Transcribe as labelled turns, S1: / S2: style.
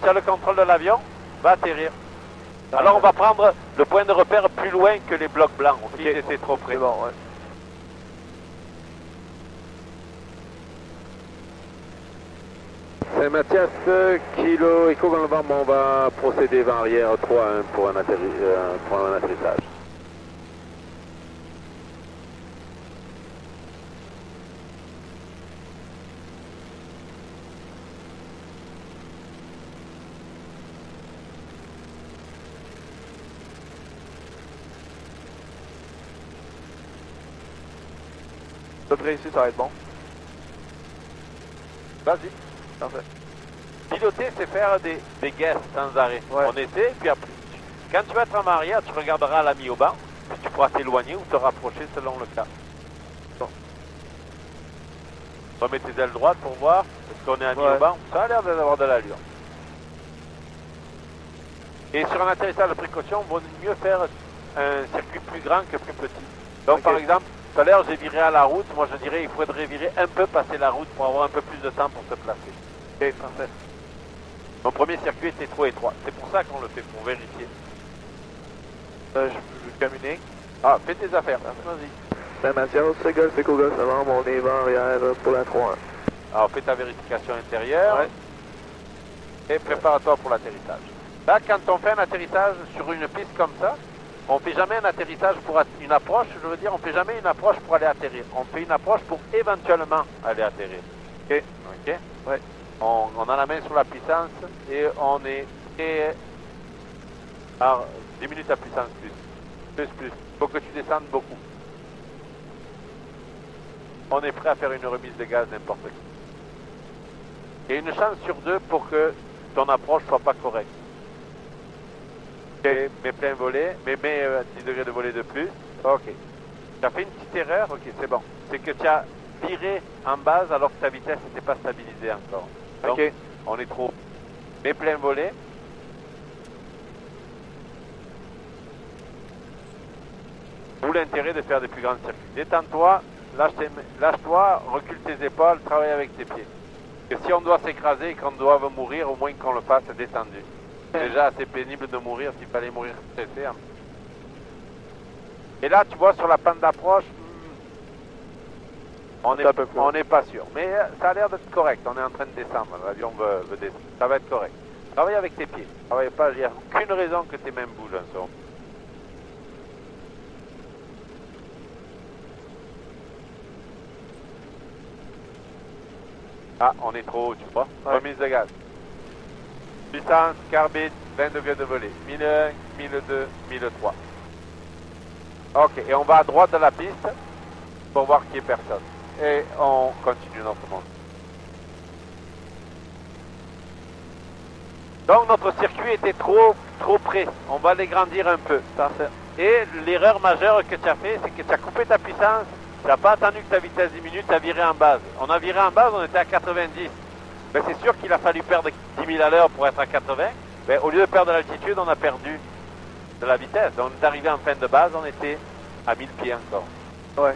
S1: tu as le contrôle de l'avion, va atterrir. Alors on va prendre le point de repère plus loin que les blocs blancs, ok, c'est trop près.
S2: C'est bon, ouais.
S3: Saint-Mathias, kilo Echo dans le vent, on va procéder vent arrière 3-1 pour un atterrissage.
S2: Notre ici, ça va être bon.
S1: Vas-y.
S2: Parfait.
S1: Piloter, c'est faire des guesses sans arrêt.
S2: Ouais.
S1: On essaie, puis après, quand tu vas être en arrière, tu regarderas l'ami au banc, puis tu pourras t'éloigner ou te rapprocher selon le cas.
S2: Bon.
S1: Remets tes ailes droites pour voir, est-ce qu'on est ami
S2: Ouais.
S1: au banc? Ça a l'air d'avoir de l'allure. Et sur un atterrissage de précaution, il vaut mieux faire un circuit plus grand que plus petit. Donc
S2: Ok.
S1: par exemple, tout à l'heure j'ai viré à la route, moi je dirais il faudrait virer un peu passer la route pour avoir un peu plus de temps pour se placer.
S2: Ok, parfait.
S1: Mon premier circuit était trop étroit, c'est pour ça qu'on le fait, pour vérifier.
S2: Je communique.
S1: Ah, fais tes affaires, vas-y.
S2: Saint-Mathias, Golf Echo Golf Novembre, on est vent arrière pour la 3-1.
S1: Alors fais ta vérification intérieure
S2: Ouais.
S1: et prépare-toi pour l'atterrissage. Là, quand on fait un atterrissage sur une piste comme ça, on fait jamais un atterrissage pour une approche, je veux dire, on fait jamais une approche pour aller atterrir. On fait une approche pour éventuellement aller atterrir. Ok. Ok.
S2: Ouais.
S1: On a la main sur la puissance et on est très... Alors, diminue ta puissance plus. Plus. Faut que tu descendes beaucoup. On est prêt à faire une remise de gaz n'importe qui. Il y a une chance sur deux pour que ton approche soit pas correcte. Ok, mets plein volet, mais mets 10 degrés de volet de plus. Ok. Tu as fait une petite erreur, ok, c'est bon. C'est que tu as viré en base alors que ta vitesse n'était pas stabilisée encore. Donc,
S2: Ok.
S1: on est trop. Mets plein volet. D'où l'intérêt de faire des plus grands circuits. Détends-toi, lâche-toi, recule tes épaules, travaille avec tes pieds. Que si on doit s'écraser et qu'on doit mourir, au moins qu'on le fasse détendu. C'est déjà assez pénible de mourir s'il fallait mourir stressé. Hein. Et là, tu vois, sur la panne d'approche, on n'est pas sûr. Mais ça a l'air d'être correct. On est en train de descendre. L'avion veut descendre. Ça va être correct. Travaille avec tes pieds. Travaille pas. Il n'y a aucune raison que tes mains bougent un second. Ah, on est trop haut, tu vois.
S2: Ouais.
S1: Remise de gaz. Puissance, carbide, 20 degrés de volée. 1001, 1002, 1003. Ok, et on va à droite de la piste pour voir qu'il n'y ait personne. Et on continue notre montée. Donc notre circuit était trop près. On va l'agrandir un peu.
S2: Parfait.
S1: Et l'erreur majeure que tu as fait, c'est que tu as coupé ta puissance. Tu n'as pas attendu que ta vitesse diminue, tu as viré en base. On a viré en base, on était à 90. Ben, c'est sûr qu'il a fallu perdre 10 000 à l'heure pour être à 80. Ben, au lieu de perdre de l'altitude, on a perdu de la vitesse. Donc on est arrivé en fin de base, on était à 1000 pieds encore.
S2: Ouais.